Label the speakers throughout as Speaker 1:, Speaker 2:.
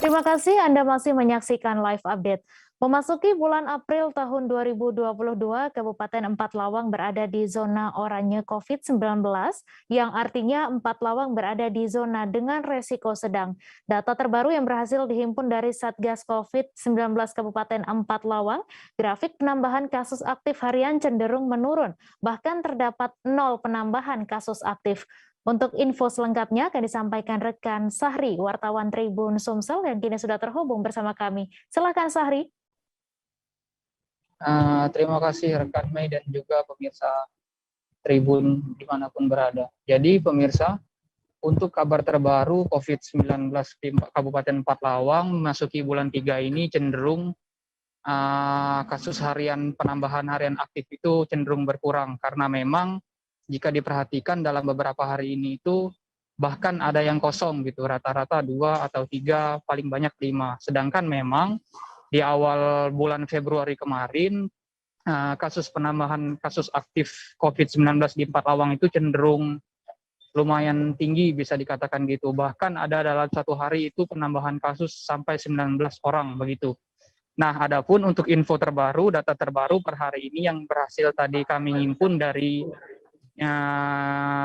Speaker 1: Terima kasih Anda masih menyaksikan live update. Memasuki bulan April tahun 2022, Kabupaten Empat Lawang berada di zona oranye COVID-19, yang artinya Empat Lawang berada di zona dengan resiko sedang. Data terbaru yang berhasil dihimpun dari Satgas COVID-19 Kabupaten Empat Lawang, grafik penambahan kasus aktif harian cenderung menurun, bahkan terdapat 0 penambahan kasus aktif. Untuk info selengkapnya akan disampaikan rekan Sahri, wartawan Tribun Sumsel yang kini sudah terhubung bersama kami. Silakan Sahri.
Speaker 2: Terima kasih rekan Mei dan juga pemirsa Tribun dimanapun berada. Jadi pemirsa, untuk kabar terbaru COVID-19 di Kabupaten Empat Lawang memasuki bulan 3 ini cenderung kasus penambahan harian aktif itu cenderung berkurang karena memang jika diperhatikan dalam beberapa hari ini itu bahkan ada yang kosong gitu, rata-rata 2 atau 3, paling banyak 5. Sedangkan memang di awal bulan Februari kemarin penambahan kasus aktif COVID-19 di Empat Lawang itu cenderung lumayan tinggi bisa dikatakan gitu. Bahkan ada dalam satu hari itu penambahan kasus sampai 19 orang begitu. Nah, adapun untuk info terbaru, data terbaru per hari ini yang berhasil tadi kami himpun dari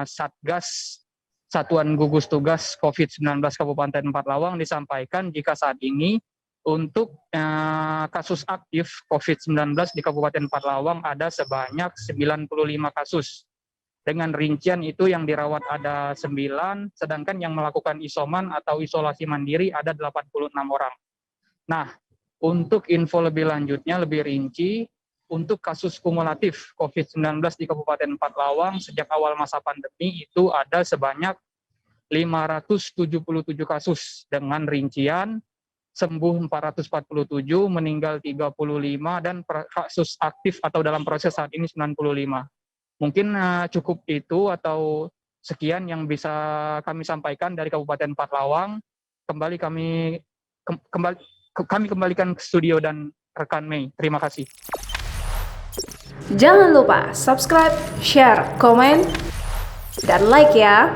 Speaker 2: Satgas Satuan Gugus Tugas COVID-19 Kabupaten Empat Lawang disampaikan jika saat ini untuk kasus aktif COVID-19 di Kabupaten Empat Lawang ada sebanyak 95 kasus. Dengan rincian itu yang dirawat ada 9, sedangkan yang melakukan isoman atau isolasi mandiri ada 86 orang. Nah, untuk info lebih lanjutnya, lebih rinci, untuk kasus kumulatif COVID-19 di Kabupaten Empat Lawang sejak awal masa pandemi itu ada sebanyak 577 kasus dengan rincian sembuh 447, meninggal 35, dan kasus aktif atau dalam proses saat ini 95. Mungkin cukup itu atau sekian yang bisa kami sampaikan dari Kabupaten Empat Lawang. Kami kembalikan ke studio dan rekan Mei. Terima kasih.
Speaker 3: Jangan lupa subscribe, share, komen, dan like ya.